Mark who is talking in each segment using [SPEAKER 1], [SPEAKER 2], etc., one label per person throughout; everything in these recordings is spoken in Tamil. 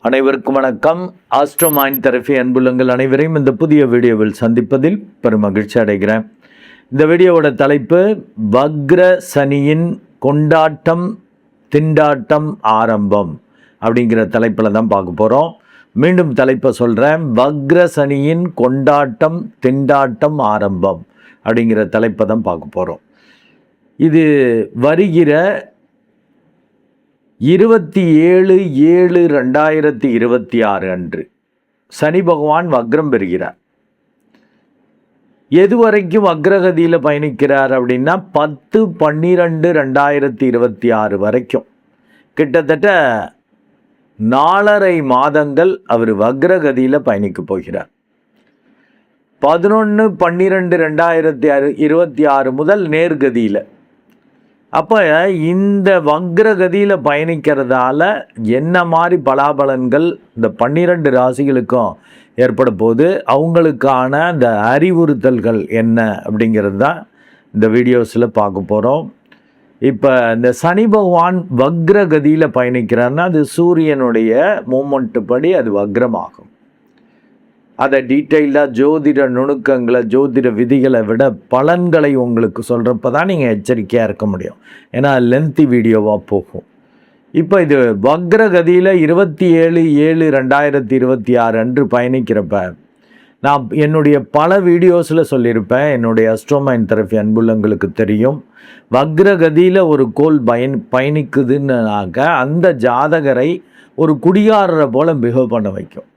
[SPEAKER 1] அனைவருக்கும் வணக்கம். ஆஸ்ட்ரோ மைண்ட் தெரபி அன்புள்ளங்கள் அனைவரையும் இந்த புதிய வீடியோவில் சந்திப்பதில் பெரும் மகிழ்ச்சி அடைகிறேன். இந்த வீடியோவோட தலைப்பு வக்ர சனியின் கொண்டாட்டம் திண்டாட்டம் ஆரம்பம் அப்படிங்கிற தலைப்பில் தான் பார்க்க போகிறோம். மீண்டும் தலைப்பை சொல்கிறேன். வக்ர சனியின் கொண்டாட்டம் திண்டாட்டம் ஆரம்பம் அப்படிங்கிற தலைப்பை தான் பார்க்க போகிறோம். இது வருகிற 27/7/2026 அன்று சனி பகவான் வக்ரம் பெறுகிறார். எதுவரைக்கும் வக்ரகதியில் பயணிக்கிறார் அப்படின்னா 10/12/2026 வரைக்கும், கிட்டத்தட்ட 4.5 மாதங்கள் அவர் வக்ரகதியில் பயணிக்க போகிறார். 11/12/2026 முதல் நேர்கதியில். அப்போ இந்த வக்ரகதியில் பயணிக்கிறதால என்ன மாதிரி பலாபலன்கள் இந்த 12 ராசிகளுக்கும் ஏற்பட போது, அவங்களுக்கான இந்த அறிவுறுத்தல்கள் என்ன அப்படிங்கிறது தான் இந்த வீடியோஸில் பார்க்க போகிறோம். இப்போ இந்த சனி பகவான் வக்ரகதியில் பயணிக்கிறாருன்னா அது சூரியனுடைய மூமெண்ட்டு படி அது வக்ரமாகும். அதை டீட்டெயிலாக ஜோதிட நுணுக்கங்களை ஜோதிட விதிகளை விட பலன்களை உங்களுக்கு சொல்கிறப்ப தான் நீங்கள் எச்சரிக்கையாக இருக்க முடியும். ஏன்னா லென்த்தி வீடியோவாக போகும். இப்போ இது வக்ரகதியில் 27/7/2026 அன்று பயணிக்கிறப்ப நான் என்னுடைய பல வீடியோஸில் சொல்லியிருப்பேன். என்னுடைய ஆஸ்ட்ரோ மைண்ட் தெரபி அன்புள்ளங்களுக்கு தெரியும். வக்ரகதியில் ஒரு கோள் பயணிக்குதுன்னாக்க அந்த ஜாதகரை ஒரு குடிகாரரை போல் பிஹேவ் பண்ண வைக்கும்.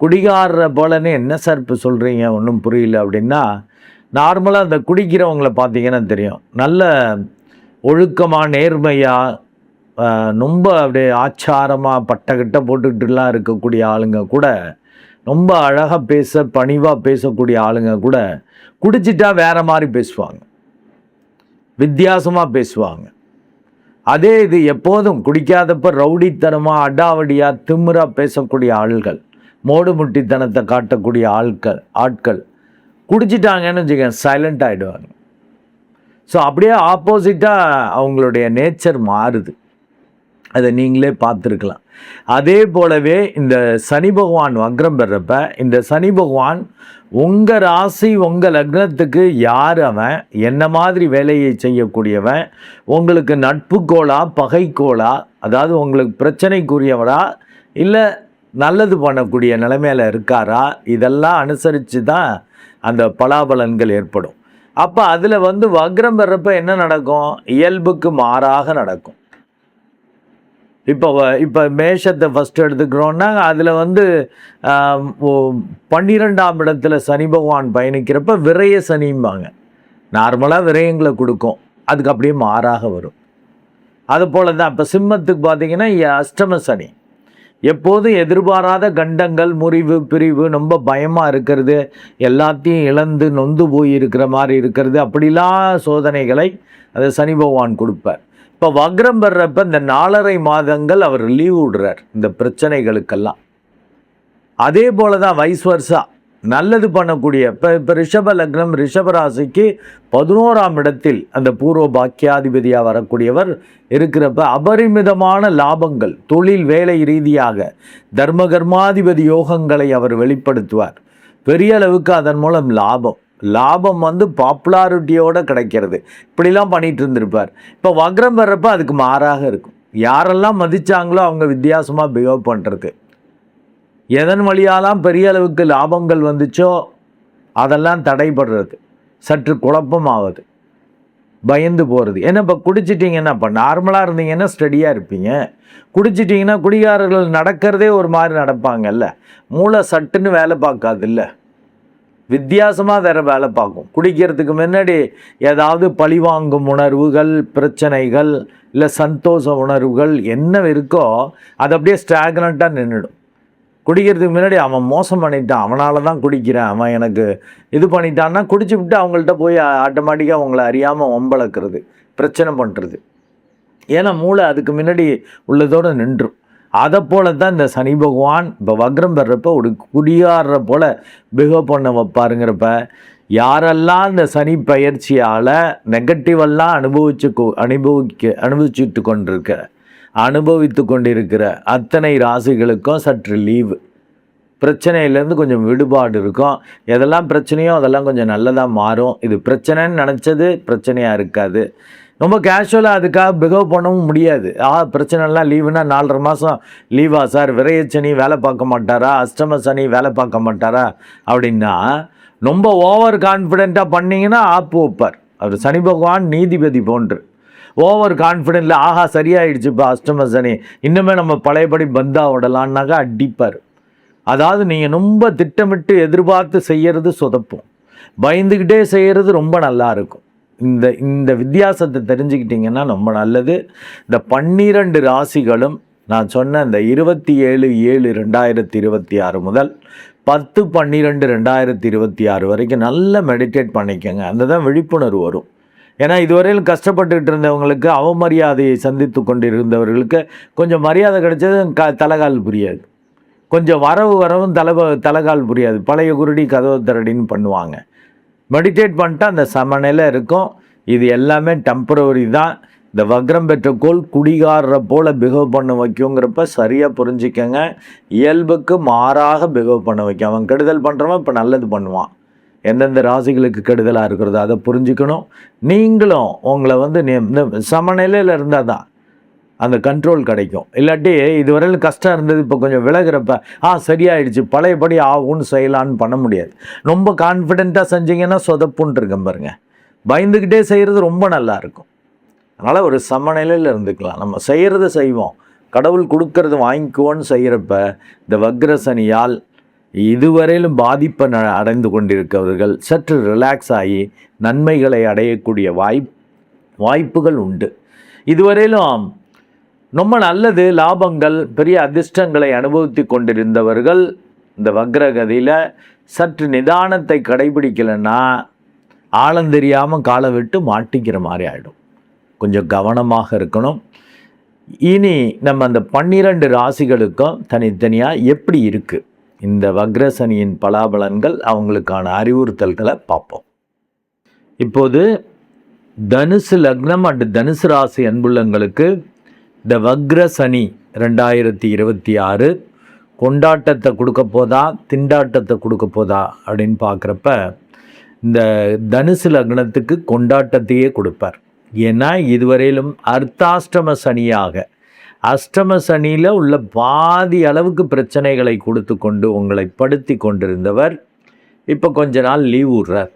[SPEAKER 1] குடிகாரர போலன்னு என்ன சார் இப்போ சொல்கிறீங்க, ஒன்றும் புரியல அப்படின்னா, நார்மலாக அந்த குடிக்கிறவங்கள பார்த்தீங்கன்னா தெரியும். நல்ல ஒழுக்கமாக நேர்மையாக ரொம்ப அப்படியே ஆச்சாரமாக பட்டக்கிட்ட போட்டுக்கிட்டுலாம் இருக்கக்கூடிய ஆளுங்க கூட, ரொம்ப அழகாக பணிவாக பேசக்கூடிய ஆளுங்க கூட குடிச்சிட்டா வேறு மாதிரி பேசுவாங்க, வித்தியாசமாக பேசுவாங்க. அதே இது எப்போதும் குடிக்காதப்ப ரவுடித்தனமாக அடாவடியாக திமிராக பேசக்கூடிய ஆள்கள், மோடு முட்டித்தனத்தை காட்டக்கூடிய ஆட்கள் குடிச்சிட்டாங்கன்னு வச்சுக்க சைலண்ட் ஆகிடுவாங்க. ஸோ அப்படியே ஆப்போசிட்டாக அவங்களுடைய நேச்சர் மாறுது. அதை நீங்களே பார்த்துருக்கலாம். அதே போலவே இந்த சனி பகவான் வக்ரம் பெறப்ப, இந்த சனி பகவான் உங்கள் ராசி உங்கள் லக்னத்துக்கு யார், அவன் என்ன மாதிரி வேலையை செய்யக்கூடியவன், உங்களுக்கு நட்புக்கோளா பகைக்கோளா, அதாவது உங்களுக்கு பிரச்சனைக்குரியவரா இல்லை நல்லது பண்ணக்கூடிய நிலைமையில் இருக்காரா, இதெல்லாம் அனுசரித்து தான் அந்த பலாபலன்கள் ஏற்படும். அப்போ அதில் வக்ரம் பெறப்ப என்ன நடக்கும், இயல்புக்கு மாறாக நடக்கும். இப்போ மேஷத்தை ஃபஸ்ட்டு எடுத்துக்கிறோன்னா அதில் 12ஆம் இடத்துல சனி பகவான் பயணிக்கிறப்ப விரய சனிம்பாங்க. நார்மலாக விரயங்களை கொடுக்கும், அதுக்கு அப்படியே மாறாக வரும். அது போல தான் இப்போ சிம்மத்துக்கு பார்த்தீங்கன்னா அஷ்டம சனி, எப்போதும் எதிர்பாராத கண்டங்கள், முறிவு, பிரிவு, ரொம்ப பயமாக இருக்கிறது, எல்லாத்தையும் இழந்து நொந்து போய் இருக்கிற மாதிரி இருக்கிறது, அப்படிலாம் சோதனைகளை அது சனி பகவான் கொடுப்பார். இப்போ வக்ரம் பெறப்ப இந்த 4.5 மாதங்கள் அவர் லீவ் விடுறார் இந்த பிரச்சனைகளுக்கெல்லாம். அதே போல தான் வைஸ் வர்சா நல்லது பண்ணக்கூடிய இப்போ ரிஷப லக்னம் ரிஷப ராசிக்கு 11ஆம் இடத்தில் அந்த பூர்வ பாக்கியாதிபதியாக வரக்கூடியவர் இருக்கிறப்ப அபரிமிதமான லாபங்கள், தொழில் வேலை ரீதியாக தர்மகர்மாதிபதி யோகங்களை அவர் வெளிப்படுத்துவார். பெரிய அளவுக்கு அதன் மூலம் லாபம் பாப்புலாரிட்டியோடு கிடைக்கிறது. இப்படிலாம் பண்ணிகிட்டு இருந்திருப்பார். இப்போ வக்ரம் வர்றப்ப அதுக்கு மாறாக இருக்கும். யாரெல்லாம் மதித்தாங்களோ அவங்க வித்தியாசமாக பிஹேவ் பண்ணுறது, எதன் வழியாலாம் பெரிய அளவுக்கு லாபங்கள் வந்துச்சோ அதெல்லாம் தடைபடுறது, சற்று குழப்பமாவது, பயந்து போகிறது. ஏன்னா இப்போ குடிச்சிட்டிங்கன்னா, இப்போ நார்மலாக இருந்தீங்கன்னா ஸ்டடியாக இருப்பீங்க. குடிச்சிட்டிங்கன்னா குடிகாரர்கள் நடக்கிறதே ஒரு மாதிரி நடப்பாங்கல்ல, மூளை சட்டுன்னு வேலை பார்க்காது, இல்லை வித்தியாசமாக வேறு வேலை பார்க்கும். குடிக்கிறதுக்கு முன்னாடி ஏதாவது பழிவாங்கும் உணர்வுகள், பிரச்சனைகள், இல்லை சந்தோஷ உணர்வுகள் என்ன இருக்கோ அது அப்படியே ஸ்டாக்னண்ட்டாக நின்றுடும். குடிக்கிறதுக்கு முன்னாடி அவன் மோசம் பண்ணிட்டான், அவனால தான் குடிக்கிறேன், அவன் எனக்கு இது பண்ணிட்டான்னா குடிச்சு விட்டு அவங்கள்ட்ட போய் ஆட்டோமேட்டிக்காக அவங்கள அறியாமல் வம்பளக்கிறது, பிரச்சனை பண்ணுறது. ஏன்னா மூளை அதுக்கு முன்னாடி உள்ளதோடு நின்றும். அதை போல தான் இந்த சனி பகவான் இப்போ வக்ரம் பெறப்போ ஒரு குடியாடுற போல் பிஹேவ் பண்ண வைப்பாருங்கிறப்ப, யாரெல்லாம் இந்த சனி பயிற்சியால் நெகட்டிவெல்லாம் அனுபவிச்சுட்டு கொண்டிருக்க அனுபவித்து கொண்டிருக்கிற அத்தனை ராசிகளுக்கும் சற்று லீவு, பிரச்சனையிலேருந்து கொஞ்சம் விடுபாடு இருக்கும். எதெல்லாம் பிரச்சனையோ அதெல்லாம் கொஞ்சம் நல்லதாக மாறும். இது பிரச்சனைன்னு நினச்சது பிரச்சனையாக இருக்காது. ரொம்ப கேஷுவலாக அதுக்காக பிஹேவ் பண்ணவும் முடியாது. பிரச்சனைலாம் லீவுனா 4.5 மாதம் லீவா சார், விரையச்சனி வேலை பார்க்க மாட்டாரா, அஷ்டம சனி வேலை பார்க்க மாட்டாரா அப்படின்னா ரொம்ப ஓவர் கான்ஃபிடெண்ட்டாக பண்ணிங்கன்னா ஆப்பு வைப்பார். அவர் சனி பகவான் நீதிபதி போன்று. ஓவர் கான்ஃபிடென்ட்டில் சரியாயிடுச்சு இப்போ அஷ்டம சனி, இன்னுமே நம்ம பழையபடி பந்தா விடலான்னாக்கா அடிப்பார். அதாவது நீங்கள் ரொம்ப திட்டமிட்டு எதிர்பார்த்து செய்கிறது சொதப்பும், பயந்துக்கிட்டே செய்கிறது ரொம்ப நல்லா இருக்கும். இந்த வித்தியாசத்தை தெரிஞ்சுக்கிட்டிங்கன்னா ரொம்ப நல்லது. இந்த 12 ராசிகளும் நான் சொன்ன இந்த 27/7/2026 முதல் 10/12/2026 வரைக்கும் நல்லா மெடிடேட் பண்ணிக்கோங்க. அந்த தான் விழிப்புணர்வு வரும். ஏன்னா இதுவரையில் கஷ்டப்பட்டுக்கிட்டு இருந்தவங்களுக்கு, அவமரியாதையை சந்தித்து கொண்டிருந்தவர்களுக்கு கொஞ்சம் மரியாதை கிடைச்சது தலைகால் புரியாது, கொஞ்சம் வரவும் தலைகால் புரியாது. பழைய குருடி கதவு திரடின்னு பண்ணுவாங்க. மெடிடேட் பண்ணிட்டா அந்த சமநிலை இருக்கும். இது எல்லாமே டெம்பரவரி தான். இந்த வக்ரம் பெற்ற கோள் குடிகாரரை போல் பிஹேவ் பண்ண வைக்குங்கிறப்ப சரியாக புரிஞ்சுக்கங்க. இயல்புக்கு மாறாக பிஹேவ் பண்ண வைக்கும். அவன் கெடுதல் பண்ணுறவன் இப்போ நல்லது பண்ணுவான். எந்தெந்த ராசிகளுக்கு கெடுதலாக இருக்கிறதோ அதை புரிஞ்சுக்கணும். நீங்களும் உங்களை இந்த சமநிலையில் இருந்தால் தான் அந்த கண்ட்ரோல் கிடைக்கும். இல்லாட்டி இதுவரையில் கஷ்டம் இருந்தது இப்போ கொஞ்சம் விலகிறப்ப சரியாயிடுச்சு பழையபடி ஆகும்னு செய்யலான்னு பண்ண முடியாது. ரொம்ப கான்ஃபிடெண்ட்டாக செஞ்சீங்கன்னா சொதப்புன்னு இருக்கேன் பாருங்க. பயந்துக்கிட்டே செய்கிறது ரொம்ப நல்லா இருக்கும். அதனால் ஒரு சமநிலையில் இருந்துக்கலாம். நம்ம செய்கிறத செய்வோம், கடவுள் கொடுக்கறது வாங்கிக்குவோன்னு செய்கிறப்ப இந்த வக்ரசனியால் இதுவரையிலும் பாதிப்பை அடைந்து கொண்டிருக்கிறவர்கள் சற்று ரிலாக்ஸ் ஆகி நன்மைகளை அடையக்கூடிய வாய்ப்புகள் உண்டு. இதுவரையிலும் ரொம்ப நல்லது, லாபங்கள், பெரிய அதிர்ஷ்டங்களை அனுபவித்து கொண்டிருந்தவர்கள் இந்த வக்ரகதியில் சற்று நிதானத்தை கடைபிடிக்கலைன்னா ஆழந்தெரியாமல் காலை விட்டு மாட்டிக்கிற மாதிரி ஆகிடும். கொஞ்சம் கவனமாக இருக்கணும். இனி நம்ம அந்த 12 ராசிகளுக்கும் தனித்தனியாக எப்படி இருக்குது இந்த வக்ரசனியின் பலாபலன்கள், அவங்களுக்கான அறிவுறுத்தல்களை பார்ப்போம். இப்போது தனுசு லக்னம் அண்டு தனுசு ராசி அன்புள்ளங்களுக்கு இந்த வக்ரசனி 2026 கொண்டாட்டத்தை கொடுக்க போதா திண்டாட்டத்தை கொடுக்க போதா அப்படின்னு பார்க்குறப்ப இந்த தனுசு லக்னத்துக்கு கொண்டாட்டத்தையே கொடுப்பார். ஏன்னா இதுவரையிலும் அர்த்தாஷ்டம சனியாக, அஷ்டம சனியில் உள்ள பாதி அளவுக்கு பிரச்சனைகளை கொடுத்து கொண்டு உங்களை படுத்தி கொண்டிருந்தவர் இப்போ கொஞ்ச நாள் லீவ் விடுறார்.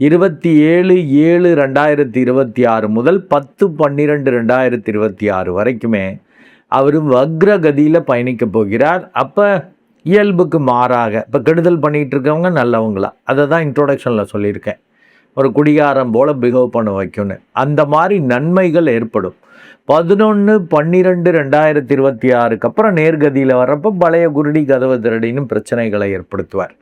[SPEAKER 1] 27/7/2026 முதல் 10/12/2026 வரைக்குமே அவர் வக்ரகதியில் பயணிக்க போகிறார். அப்போ இயல்புக்கு மாறாக இப்போ கெடுதல் பண்ணிகிட்டு இருக்கவங்க நல்லவங்களா, அதை தான் இன்ட்ரோடக்ஷனில் சொல்லியிருக்கேன். ஒரு குடிகாரம் போல் பிஹேவ் பண்ண வைக்கும்னு அந்த மாதிரி நன்மைகள் ஏற்படும். 11/12/2026 அப்புறம் நேர்கதியில் வர்றப்போ பழைய குருடி கதவு திரடின்னு பிரச்சனைகளை ஏற்படுத்துவார்.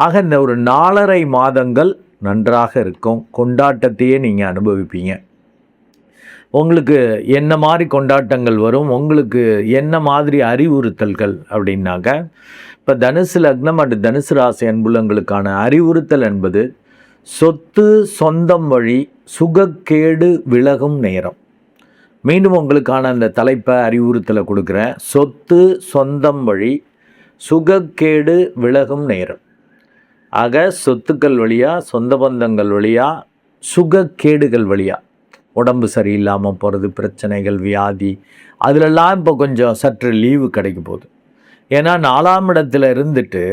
[SPEAKER 1] ஆக இந்த ஒரு 4.5 மாதங்கள் நன்றாக இருக்கும். கொண்டாட்டத்தையே நீங்கள் அனுபவிப்பீங்க. உங்களுக்கு என்ன மாதிரி கொண்டாட்டங்கள் வரும், உங்களுக்கு என்ன மாதிரி அறிவுறுத்தல்கள் அப்படின்னாக்க, இப்போ தனுசு லக்னம் அண்டு தனுசு ராசி அன்புள்ளங்களுக்கான அறிவுறுத்தல் என்பது சொத்து சொந்தம் வழி சுகக்கேடு விலகும் நேரம். மீண்டும் உங்களுக்கான அந்த தலைப்பை அறிவுறுத்தலை கொடுக்குறேன். சொத்து சொந்தம் வழி சுகக்கேடு விலகும் நேரம். ஆக சொத்துக்கள் வழியாக, சொந்த பந்தங்கள் வழியாக, சுகக்கேடுகள் வழியாக, உடம்பு சரியில்லாமல் போகிறது, பிரச்சனைகள், வியாதி, அதிலெல்லாம் இப்போ கொஞ்சம் சற்று லீவு கிடைக்க போகுது. ஏன்னா 4ஆம் இடத்துல இருந்துட்டு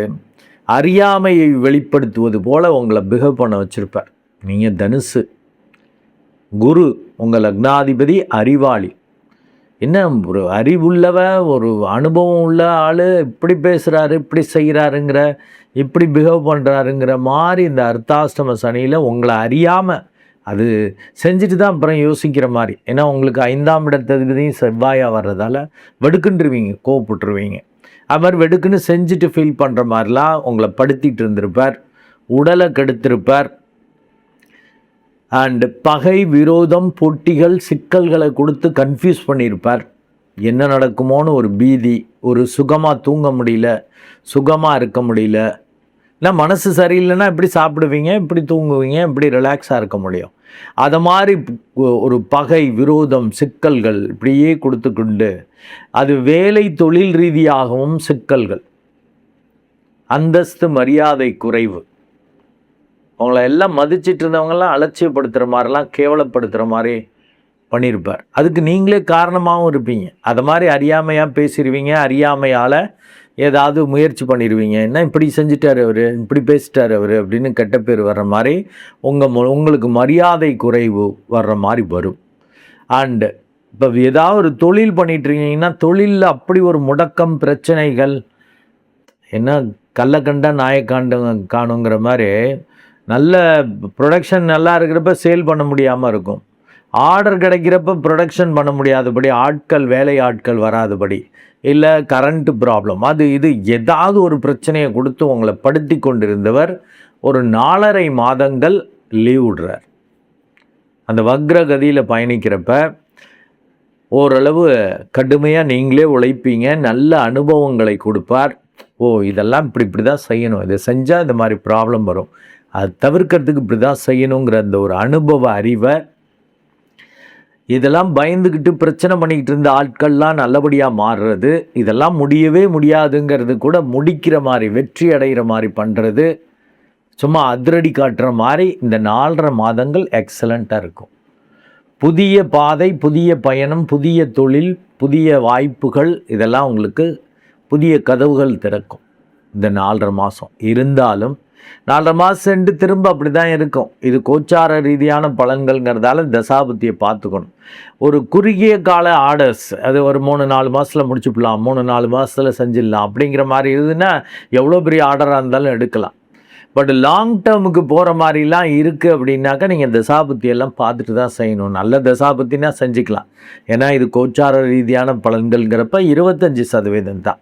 [SPEAKER 1] அறியாமையை வெளிப்படுத்துவது போல் உங்களை பிஹேவ் பண்ண வச்சுருப்பார். நீங்கள் தனுசு, குரு உங்கள் லக்னாதிபதி அறிவாளி. என்ன ஒரு அறிவுள்ளவ, ஒரு அனுபவம் உள்ள ஆள் இப்படி பேசுகிறாரு, இப்படி செய்கிறாருங்கிற, இப்படி பிஹேவ் பண்ணுறாருங்கிற மாதிரி இந்த அர்த்தாஷ்டம சனியில் உங்களை அறியாமல் அது செஞ்சுட்டு தான் அப்புறம் யோசிக்கிற மாதிரி. ஏன்னா உங்களுக்கு 5ஆம் இடத்ததிபதியும் செவ்வாயாக வர்றதால வெடுக்குன்றுவீங்க, கோவப்பட்டுருவீங்க. அது மாதிரி வெடுக்குன்னு செஞ்சுட்டு ஃபீல் பண்ணுற மாதிரிலாம் உங்களை படுத்திகிட்டு இருந்திருப்பார், உடலை கெடுத்திருப்பார். அண்டு பகை, விரோதம், போட்டிகள், சிக்கல்களை கொடுத்து கன்ஃபியூஸ் பண்ணியிருப்பார். என்ன நடக்குமோன்னு ஒரு பீதி, ஒரு சுகமாக தூங்க முடியல, சுகமாக இருக்க முடியல, இல்லை மனசு சரியில்லைன்னா எப்படி சாப்பிடுவீங்க, எப்படி தூங்குவீங்க, எப்படி ரிலாக்ஸாக இருக்க முடியும்? அதை மாதிரி ஒரு பகை, விரோதம், சிக்கல்கள் இப்படியே கொடுத்துக்கொண்டு, அது வேலை தொழில் ரீதியாகவும் சிக்கல்கள், அந்தஸ்து மரியாதை குறைவு, அவங்கள எல்லாம் மதிச்சிட்டு இருந்தவங்கெல்லாம் அலட்சியப்படுத்துகிற மாதிரிலாம் கேவலப்படுத்துகிற மாதிரி பண்ணியிருப்பார். அதுக்கு நீங்களே காரணமாகவும் இருப்பீங்க. அதை மாதிரி அறியாமையாக பேசிடுவீங்க, அறியாமையால் ஏதாவது முயற்சி பண்ணிடுவீங்க. என்ன இப்படி செஞ்சுட்டார் அவர், இப்படி பேசிட்டார் அவர் அப்படின்னு கெட்ட பேர் வர்ற மாதிரி உங்களுக்கு மரியாதை குறைவு வர்ற மாதிரி வரும். அண்டு இப்போ ஏதாவது ஒரு தொழில் பண்ணிகிட்ருக்கீங்கன்னா தொழிலில் அப்படி ஒரு முடக்கம், பிரச்சனைகள், என்ன கள்ளக்கண்டா காணுங்கிற மாதிரி நல்ல ப்ரொடக்ஷன் நல்லா இருக்கிறப்ப சேல் பண்ண முடியாமல் இருக்கும். ஆர்டர் கிடைக்கிறப்ப ப்ரொடக்ஷன் பண்ண முடியாதபடி, வேலை ஆட்கள் வராதபடி, இல்லை கரண்ட்டு ப்ராப்ளம், அது இது ஏதாவது ஒரு பிரச்சனையை கொடுத்து உங்களை படுத்தி கொண்டிருந்தவர் ஒரு 4.5 மாதங்கள் லீவ் விடுறார். அந்த வக்ரகதியில் பயணிக்கிறப்ப ஓரளவு கடுமையாக நீங்களே உழைப்பீங்க, நல்ல அனுபவங்களை கொடுப்பார். இதெல்லாம் இப்படி தான் செய்யணும், இதை செஞ்சால் இந்த மாதிரி ப்ராப்ளம் வரும், அது தவிர்க்கிறதுக்கு இப்படி தான் செய்யணுங்கிற அந்த ஒரு அனுபவ அறிவை, இதெல்லாம் பயந்துக்கிட்டு பிரச்சனை பண்ணிக்கிட்டு இருந்த ஆட்கள்லாம் நல்லபடியாக மாறுறது, இதெல்லாம் முடியவே முடியாதுங்கிறது கூட முடிக்கிற மாதிரி, வெற்றி அடைகிற மாதிரி பண்ணுறது, சும்மா அதிரடி காட்டுற மாதிரி இந்த 4.5 மாதங்கள் எக்ஸலண்ட்டாக இருக்கும். புதிய பாதை, புதிய பயணம், புதிய தொழில், புதிய வாய்ப்புகள், இதெல்லாம் உங்களுக்கு புதிய கதவுகள் திறக்கும் இந்த 4.5 மாதம். இருந்தாலும் 4.5 மாதம் சென்று திரும்ப அப்படி தான் இருக்கும். இது கோச்சார ரீதியான பலன்கள்ங்கிறதால தசாபுத்தியை பார்த்துக்கணும். ஒரு குறுகிய கால ஆர்டர்ஸ், அது ஒரு 3-4 மாதத்தில் முடிச்சுக்கலாம், 3-4 மாதத்தில் செஞ்சிடலாம் அப்படிங்கிற மாதிரி இருந்துன்னா எவ்வளோ பெரிய ஆர்டராக இருந்தாலும் எடுக்கலாம். பட் லாங் டேர்முக்கு போகிற மாதிரிலாம் இருக்குது அப்படின்னாக்கா நீங்கள் தசாபுத்தியெல்லாம் பார்த்துட்டு தான் செய்யணும். நல்ல தசாபுத்தினா செஞ்சுக்கலாம். ஏன்னா இது கோச்சார ரீதியான பலன்கள்ங்கிறப்ப 25% தான்,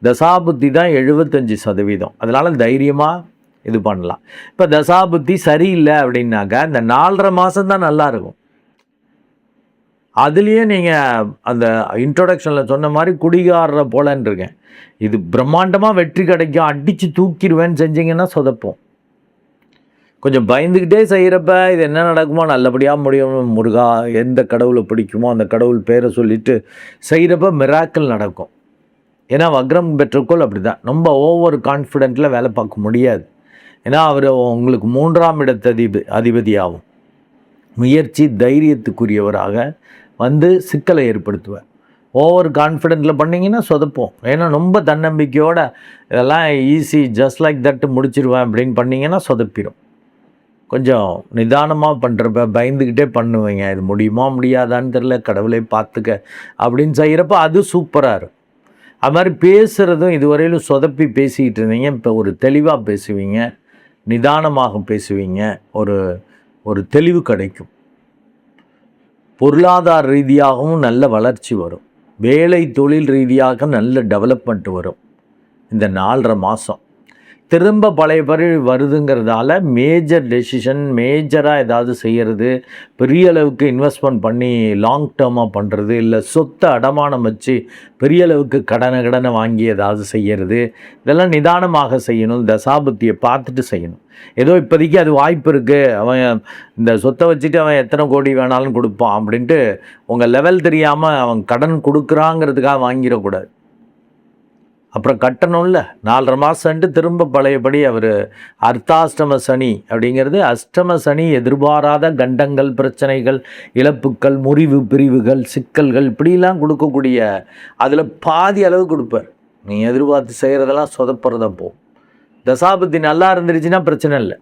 [SPEAKER 1] தசாபுத்தி தான் 75%. அதனால் தைரியமாக இது பண்ணலாம். இப்போ தசாபுத்தி சரியில்லை அப்படின்னாக்கா இந்த 4.5 மாதம் தான் நல்லாயிருக்கும். அதுலேயே நீங்கள் அந்த இன்ட்ரோடக்ஷனில் சொன்ன மாதிரி குடிகாரரை போலன்னு இருக்கேன், இது பிரம்மாண்டமாக வெற்றி கிடைக்கும், அடித்து தூக்கிடுவேன்னு செஞ்சிங்கன்னா சொதப்போம். கொஞ்சம் பயந்துக்கிட்டே செய்கிறப்ப இது என்ன நடக்குமோ, நல்லபடியாக முடியும், முருகா எந்த கடவுளை பிடிக்குமோ அந்த கடவுள் பேரை சொல்லிட்டு செய்கிறப்ப மிராக்கிள் நடக்கும். ஏன்னா வக்ரம் பெற்றக்கோள் அப்படி தான், ரொம்ப ஓவர் கான்ஃபிடென்ட்டில் வேலை பார்க்க முடியாது. ஏன்னா அவர் உங்களுக்கு 3ஆம் இடத்து அதிபதியாகும். முயற்சி தைரியத்துக்குரியவராக வந்து சிக்கலை ஏற்படுத்துவார். ஓவர் கான்ஃபிடென்ட்டில் பண்ணிங்கன்னா சொதப்போம். ஏன்னா ரொம்ப தன்னம்பிக்கையோடு இதெல்லாம் ஈஸி ஜஸ்ட் லைக் தட்டு முடிச்சிருவேன் அப்படின்னு பண்ணிங்கன்னா சொதப்பிடும். கொஞ்சம் நிதானமாக பண்ணுறப்ப பயந்துக்கிட்டே பண்ணுவீங்க, இது முடியுமா முடியாதான்னு தெரியல, கடவுளை பார்த்துக்க அப்படின்னு செய்கிறப்ப அது சூப்பராக இருக்கும். அது மாதிரி பேசுகிறதும் இதுவரையிலும் சொதப்பி பேசிக்கிட்டு இருந்தீங்க, இப்போ ஒரு தெளிவாக பேசுவீங்க, நிதானமாக பேசுவீங்க, ஒரு தெளிவு கிடைக்கும். பொருளாதார ரீதியாகவும் நல்ல வளர்ச்சி வரும். வேலை தொழில் ரீதியாக நல்ல டெவலப்மெண்ட் வரும். இந்த 4.5 மாதம் திரும்ப பழைய பறி வருதுங்கிறதால மேஜர் டெசிஷன், மேஜராக ஏதாவது செய்கிறது, பெரிய அளவுக்கு இன்வெஸ்ட்மெண்ட் பண்ணி லாங் டேர்மாக பண்ணுறது, இல்லை சொத்தை அடமானம் வச்சு பெரிய அளவுக்கு கடனை வாங்கி ஏதாவது செய்கிறது, இதெல்லாம் நிதானமாக செய்யணும். தசாபுத்தியை பார்த்துட்டு செய்யணும். ஏதோ இப்போதைக்கு அது வாய்ப்பு இருக்குது, அவன் இந்த சொத்தை வச்சுட்டு அவன் எத்தனை கோடி வேணாலும் கொடுப்பான் அப்படின்ட்டு உங்கள் லெவல் தெரியாமல் அவன் கடன் கொடுக்குறாங்கிறதுக்காக வாங்கிடக்கூடாது. அப்புறம் கட்டணும்ல. 4.5 மாதம்ட்டு திரும்ப பழையபடி அவர் அர்த்தாஷ்டம சனி அப்படிங்கிறது, அஷ்டம சனி எதிர்பாராத கண்டங்கள், பிரச்சனைகள், இழப்புக்கள், முறிவு, பிரிவுகள், சிக்கல்கள் இப்படிலாம் கொடுக்கக்கூடிய, அதில் பாதி அளவு கொடுப்பார். நீங்கள் எதிர்பார்த்து செய்கிறதெல்லாம் சொதப்புறதா போகும். தசாபுத்தி நல்லா இருந்துருச்சுன்னா பிரச்சனை இல்லை.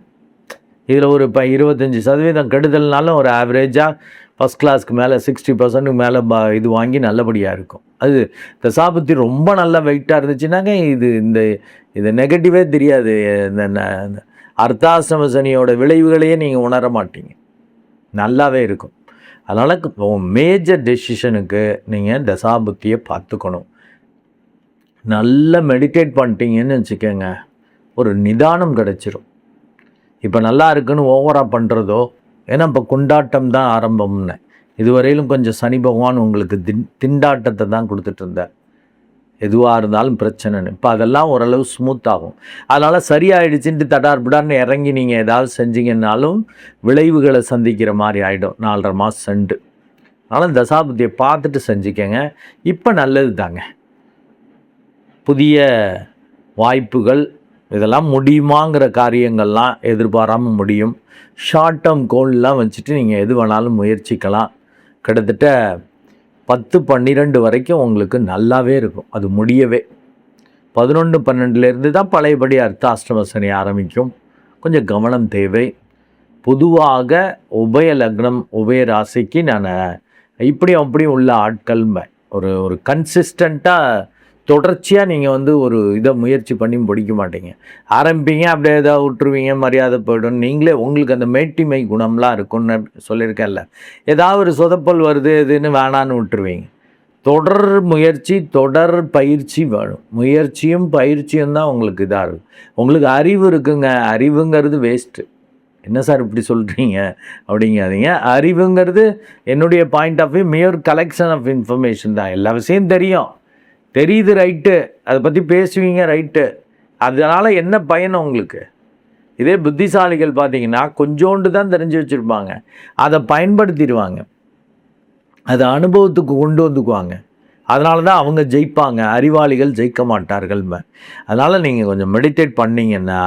[SPEAKER 1] இதில் ஒரு 25% கெடுதல்னாலும் ஒரு ஆவரேஜாக ஃபஸ்ட் கிளாஸ்க்கு மேலே 60% மேலே இது வாங்கி நல்லபடியாக இருக்கும். அது தசாபுத்தி ரொம்ப நல்லா வெயிட்டாக இருந்துச்சுன்னாங்க இது நெகட்டிவே தெரியாது. இந்த அர்த்தாஷ்டம சனியோட விளைவுகளையே நீங்கள் உணர மாட்டீங்க, நல்லாவே இருக்கும். அதனால் மேஜர் டெசிஷனுக்கு நீங்கள் தசாபுத்தியை பார்த்துக்கணும். நல்லா மெடிடேட் பண்ணிட்டீங்கன்னு வச்சுக்கோங்க, ஒரு நிதானம் கிடச்சிரும். இப்போ நல்லா இருக்குன்னு ஓவராக பண்ணுறதோ, ஏன்னா இப்போ கொண்டாட்டம் தான் ஆரம்பம்னு, இதுவரையிலும் கொஞ்சம் சனி பகவான் உங்களுக்கு திண்டாட்டத்தை தான் கொடுத்துட்டு இருந்தார். எதுவாக இருந்தாலும் பிரச்சனைன்னு. இப்போ அதெல்லாம் ஓரளவு ஸ்மூத் ஆகும். அதனால் சரியாயிடுச்சுன்ட்டு தடார்புடார்னு இறங்கி நீங்கள் ஏதாவது செஞ்சீங்கன்னாலும் விளைவுகளை சந்திக்கிற மாதிரி ஆகிடும் 4.5 மாதம் செண்டு. அதனால் தசாபுத்தியை பார்த்துட்டு செஞ்சுக்கங்க. இப்போ நல்லது தாங்க. புதிய வாய்ப்புகள் இதெல்லாம் முடியுமாங்கிற காரியங்கள்லாம் எதிர்பாராமல் முடியும். ஷார்ட் டேர்ம் கோல்லாம் வச்சுட்டு நீங்கள் எது வேணாலும் முயற்சிக்கலாம். கிட்டத்தட்ட 10-12 வரைக்கும் உங்களுக்கு நல்லாவே இருக்கும். அது முடியவே 11-12லேருந்து தான் பழையபடி அர்த்தாஷ்டம சனி ஆரம்பிக்கும். கொஞ்சம் கவனம் தேவை. பொதுவாக உபய லக்னம் உபய ராசிக்கு நான் இப்படியும் அப்படியும் உள்ள ஆட்கள் ஒரு கன்சிஸ்டண்ட்டாக தொடர்ச்சியாக நீங்கள் ஒரு இதை முயற்சி பண்ணி பிடிக்க மாட்டீங்க. ஆரம்பிப்பீங்க, அப்படியே ஏதாவது விட்டுருவீங்க, மரியாதை போய்டும். நீங்களே உங்களுக்கு அந்த மேட்டிமை குணம்லாம் இருக்குன்னு சொல்லியிருக்கேன்ல, ஏதாவது ஒரு சொதப்பல் வருது இதுன்னு வேணான்னு விட்டுருவீங்க. தொடர் முயற்சி, தொடர் பயிற்சி வேணும். முயற்சியும் பயிற்சியும் தான் உங்களுக்கு இதாக இருக்கும். உங்களுக்கு அறிவு இருக்குங்க, அறிவுங்கிறது வேஸ்ட்டு. என்ன சார் இப்படி சொல்கிறீங்க அப்படிங்காதீங்க. அறிவுங்கிறது என்னுடைய point of view mere collection of information தான். எல்லா விஷயம் தெரியுது ரைட்டு, அதை பற்றி பேசுவீங்க ரைட்டு, அதனால் என்ன பயன் உங்களுக்கு? இதே புத்திசாலிகள் பார்த்தீங்கன்னா கொஞ்சோண்டு தான் தெரிஞ்சு வச்சுருப்பாங்க, அதை பயன்படுத்திடுவாங்க, அதை அனுபவத்துக்கு கொண்டு வந்துக்குவாங்க. அதனால தான் அவங்க ஜெயிப்பாங்க, அறிவாளிகள் ஜெயிக்க மாட்டார்கள். அதனால் நீங்கள் கொஞ்சம் மெடிடேட் பண்ணிங்கன்னா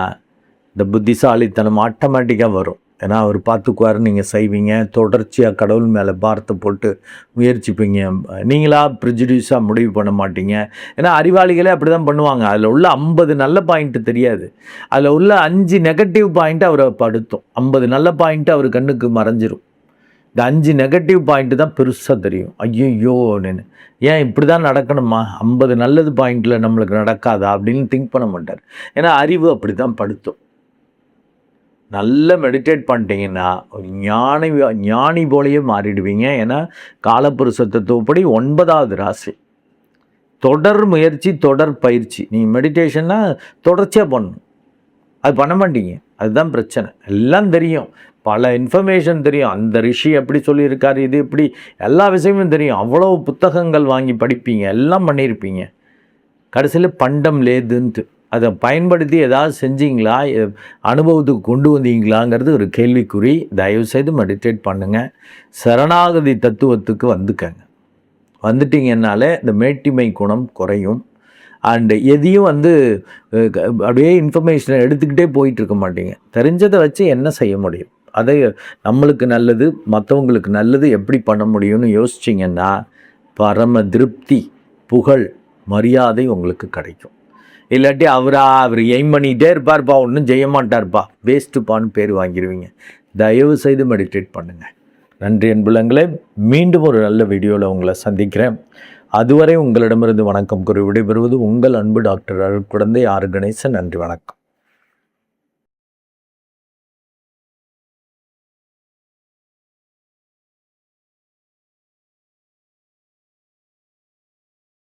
[SPEAKER 1] இந்த புத்திசாலித்தனம் ஆட்டோமேட்டிக்காக வரும். ஏன்னா அவர் பார்த்துக்குவார், நீங்கள் செய்வீங்க, தொடர்ச்சியாக கடவுள் மேலே பாரத்தை போட்டு முயற்சிப்பீங்க. நீங்களாக ப்ரிஜுடியூஸாக முடிவு பண்ண மாட்டீங்க. ஏன்னா அறிவாளிகளே அப்படி தான் பண்ணுவாங்க. அதில் உள்ள 50 நல்ல பாயிண்ட்டு தெரியாது, அதில் உள்ள 5 நெகட்டிவ் பாயிண்ட்டு அவரை படுத்தும். 50 நல்ல பாயிண்ட்டு அவர் கண்ணுக்கு மறைஞ்சிரும். இந்த 5 நெகட்டிவ் பாயிண்ட்டு தான் பெருசாக தெரியும். ஐயோ அப்படின்னு, ஏன் இப்படி தான் நடக்கணுமா, 50 நல்லது பாயிண்டில் நம்மளுக்கு நடக்காதா அப்படின்னு திங்க் பண்ண மாட்டார். ஏன்னா அறிவு அப்படி தான் படுத்தும். நல்லா மெடிடேட் பண்ணிட்டீங்கன்னா ஒரு ஞானி போலையே மாறிடுவீங்க. ஏன்னா காலப்புருஷ தத்துவப்படி 9வது ராசி. தொடர் முயற்சி, தொடர் பயிற்சி. நீங்கள் மெடிடேஷன்னா தொடர்ச்சியாக பண்ணணும், அது பண்ண மாட்டீங்க. அதுதான் பிரச்சனை. எல்லாம் தெரியும், பல இன்ஃபர்மேஷன் தெரியும், அந்த ரிஷி எப்படி சொல்லியிருக்காரு, இது எப்படி, எல்லா விஷயமும் தெரியும். அவ்வளோ புத்தகங்கள் வாங்கி படிப்பீங்க, எல்லாம் பண்ணியிருப்பீங்க. கடைசியில் பண்டம் லேதுன்ட்டு அதை பயன்படுத்தி ஏதாவது செஞ்சீங்களா, அனுபவத்துக்கு கொண்டு வந்தீங்களாங்கிறது ஒரு கேள்விக்குறி. தயவுசெய்து மெடிடேட் பண்ணுங்கள். சரணாகதி தத்துவத்துக்கு வந்துட்டீங்கன்னாலே இந்த மேட்டிமை குணம் குறையும். அண்டு எதையும் அப்படியே இன்ஃபர்மேஷனை எடுத்துக்கிட்டே போயிட்டுருக்க மாட்டீங்க. தெரிஞ்சதை வச்சு என்ன செய்ய முடியும், அதை நம்மளுக்கு நல்லது, மற்றவங்களுக்கு நல்லது எப்படி பண்ண முடியும்னு யோசிச்சிங்கன்னா பரம திருப்தி, புகழ், மரியாதை உங்களுக்கு கிடைக்கும். இல்லாட்டி அவர் எய்ம் பண்ணிகிட்டே இருப்பார்ப்பா, ஒன்றும் செய்ய மாட்டார்ப்பா, வேஸ்ட்டுப்பான்னு பேர் வாங்கிடுவீங்க. தயவு செய்து மெடிடேட் பண்ணுங்கள். நன்றி அன்புள்ளங்களே. மீண்டும் ஒரு நல்ல வீடியோவில் உங்களை சந்திக்கிறேன். அதுவரை உங்களிடமிருந்து வணக்கம் கூறி விடைபெறுவது உங்கள் அன்பு டாக்டர் அருட்குழந்தை ஆர் கணேசன். நன்றி, வணக்கம்.